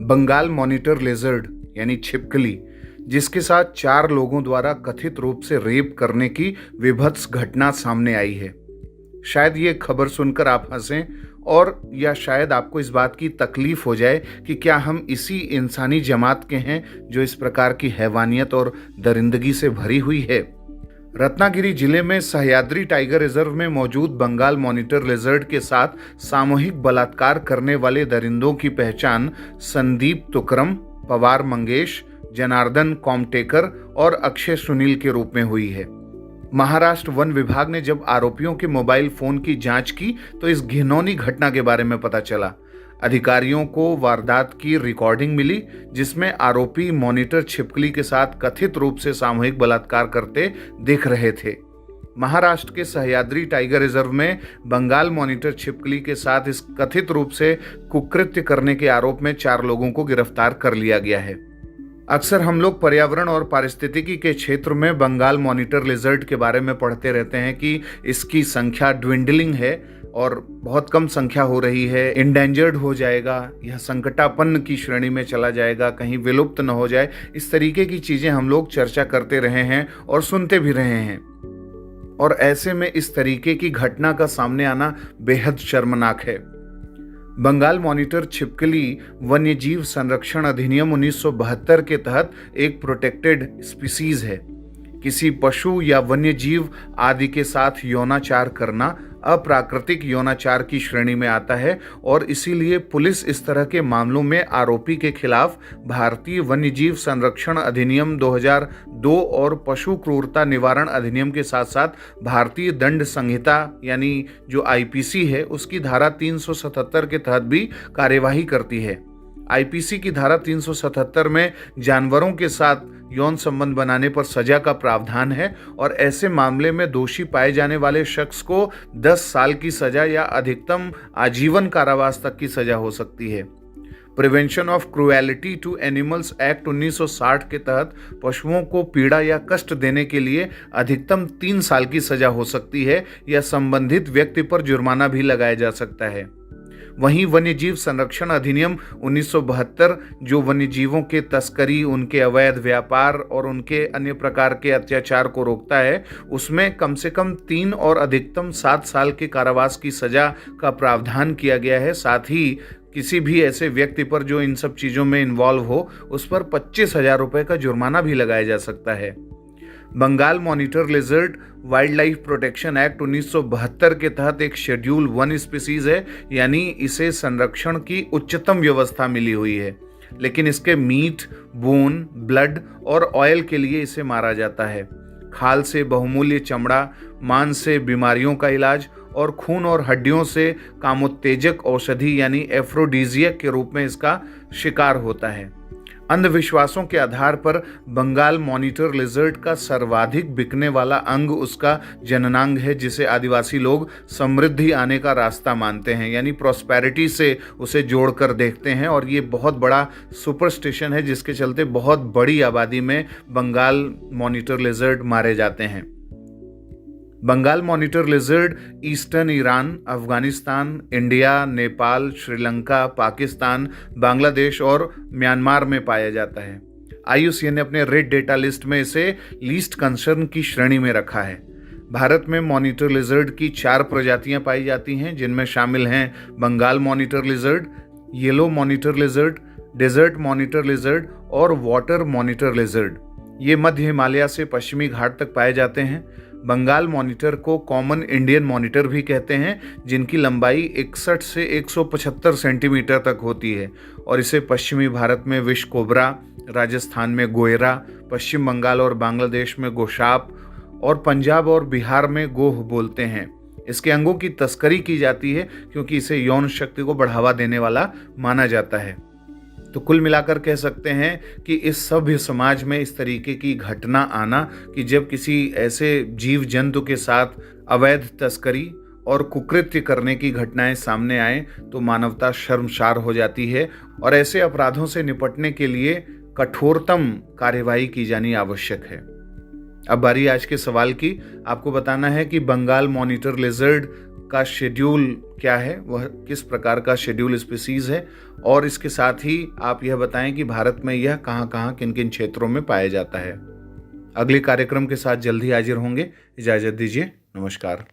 Bengal monitor लेजर्ड यानी छिपकली, जिसके साथ 4 लोगों द्वारा कथित रूप से रेप करने की विभत्स घटना सामने आई है। शायद ये खबर सुनकर आप हंसें और या शायद आपको इस बात की तकलीफ हो जाए कि क्या हम इसी इंसानी जमात के हैं जो इस प्रकार की हैवानियत और दरिंदगी से भरी हुई है। रत्नागिरी जिले में सह्याद्री टाइगर रिजर्व में मौजूद बंगाल मॉनिटर लेजर्ड के साथ सामूहिक बलात्कार करने वाले दरिंदों की पहचान संदीप तुकरम, पवार मंगेश, जनार्दन कॉमटेकर और अक्षय सुनील के रूप में हुई है। महाराष्ट्र वन विभाग ने जब आरोपियों के मोबाइल फोन की जांच की तो इस घिनौनी घटना के बारे में पता चला। अधिकारियों को वारदात की रिकॉर्डिंग मिली जिसमें आरोपी मॉनिटर छिपकली के साथ कथित रूप से सामूहिक बलात्कार करते दिख रहे थे। महाराष्ट्र के सह्याद्री टाइगर रिजर्व में बंगाल मॉनिटर छिपकली के साथ इस कथित रूप से कुकृत्य करने के आरोप में 4 लोगों को गिरफ्तार कर लिया गया है। अक्सर हम लोग पर्यावरण और पारिस्थितिकी के क्षेत्र में बंगाल मॉनिटर लिजर्ड के बारे में पढ़ते रहते हैं कि इसकी संख्या ड्विंडलिंग है और बहुत कम संख्या हो रही है, इंडेंजर्ड हो जाएगा, यह संकटापन्न की श्रेणी में चला जाएगा, कहीं विलुप्त न हो जाए। इस तरीके की चीजें हम लोग चर्चा करते रहे हैं और सुनते भी रहे हैं, और ऐसे में इस तरीके की घटना का सामने आना बेहद शर्मनाक है। बंगाल मॉनिटर छिपकली वन्यजीव संरक्षण अधिनियम 1972 के तहत एक प्रोटेक्टेड स्पीसीज है। किसी पशु या वन्यजीव आदि के साथ यौनाचार करना अप्राकृतिक यौनाचार की श्रेणी में आता है और इसीलिए पुलिस इस तरह के मामलों में आरोपी के खिलाफ भारतीय वन्यजीव संरक्षण अधिनियम 2002 और पशु क्रूरता निवारण अधिनियम के साथ साथ भारतीय दंड संहिता यानी जो आईपीसी है उसकी धारा 377 के तहत भी कार्यवाही करती है। आईपीसी की धारा 377 में जानवरों के साथ यौन संबंध बनाने पर सजा का प्रावधान है और ऐसे मामले में दोषी पाए जाने वाले शख्स को 10 साल की सजा या अधिकतम आजीवन कारावास तक की सजा हो सकती है। Prevention of cruelty to animals act 1960 के तहत पशुओं को पीड़ा या कष्ट देने के लिए अधिकतम 3 साल की सजा हो सकती है या संबंधित व्यक्ति पर जुर्माना भी लगाया जा सकता है। वहीं वन्यजीव संरक्षण अधिनियम 1972 जो वन्यजीवों के तस्करी, उनके अवैध व्यापार और उनके अन्य प्रकार के अत्याचार को रोकता है, उसमें कम से कम 3 और अधिकतम 7 साल के कारावास की सजा का प्रावधान किया गया है। साथ ही किसी भी ऐसे व्यक्ति पर जो इन सब चीज़ों में इन्वॉल्व हो उस पर 25,000 रुपये का जुर्माना भी लगाया जा सकता है। Bengal monitor lizard wildlife protection act 1972 के तहत एक शेड्यूल 1 स्पीसीज है, यानी इसे संरक्षण की उच्चतम व्यवस्था मिली हुई है, लेकिन इसके मीट, बोन, ब्लड और ऑयल के लिए इसे मारा जाता है। खाल से बहुमूल्य चमड़ा, मांस से बीमारियों का इलाज और खून और हड्डियों से कामोत्तेजक औषधि यानी एफ्रोडीजियक के रूप में इसका शिकार होता है। अंधविश्वासों के आधार पर बंगाल मॉनिटर लिजर्ड का सर्वाधिक बिकने वाला अंग उसका जननांग है, जिसे आदिवासी लोग समृद्धि आने का रास्ता मानते हैं, यानी प्रॉस्पेरिटी से उसे जोड़कर देखते हैं और ये बहुत बड़ा सुपरस्टिशन है जिसके चलते बहुत बड़ी आबादी में बंगाल मॉनिटर लिजर्ड मारे जाते हैं। Bengal monitor lizard eastern Iran, Afghanistan, India, Nepal, Sri Lanka, Pakistan, Bangladesh और म्यांमार में पाया जाता है। IUCN ने अपने रेड डेटा लिस्ट में इसे लीस्ट कंसर्न की श्रेणी में रखा है। भारत में मॉनिटर लिजर्ड की 4 प्रजातियां पाई जाती हैं, जिनमें शामिल हैं Bengal monitor lizard, yellow monitor lizard, desert monitor lizard और वाटर मॉनिटर लिजर्ड। ये मध्य हिमालय से पश्चिमी घाट तक पाए जाते हैं। बंगाल मॉनिटर को कॉमन इंडियन मॉनिटर भी कहते हैं, जिनकी लंबाई 61 से 175 सेंटीमीटर तक होती है और इसे पश्चिमी भारत में विष कोबरा, राजस्थान में गोयरा, पश्चिम बंगाल और बांग्लादेश में गोशाप और पंजाब और बिहार में गोह बोलते हैं। इसके अंगों की तस्करी की जाती है क्योंकि इसे यौन शक्ति को बढ़ावा देने वाला माना जाता है। तो कुल मिलाकर कह सकते हैं कि इस सभ्य समाज में इस तरीके की घटना आना कि जब किसी ऐसे जीव जंतु के साथ अवैध तस्करी और कुकृत्य करने की घटनाएं सामने आए तो मानवता शर्मसार हो जाती है और ऐसे अपराधों से निपटने के लिए कठोरतम कार्यवाही की जानी आवश्यक है। अब बारी आज के सवाल की। आपको बताना है कि बंगाल मॉनिटर लिजर्ड का शेड्यूल क्या है, वह किस प्रकार का शेड्यूल स्पीसीज़ है, और इसके साथ ही आप यह बताएं कि भारत में यह कहाँ-कहाँ किन-किन क्षेत्रों में पाया जाता है। अगले कार्यक्रम के साथ जल्द ही हाजिर होंगे। इजाज़त दीजिए। नमस्कार।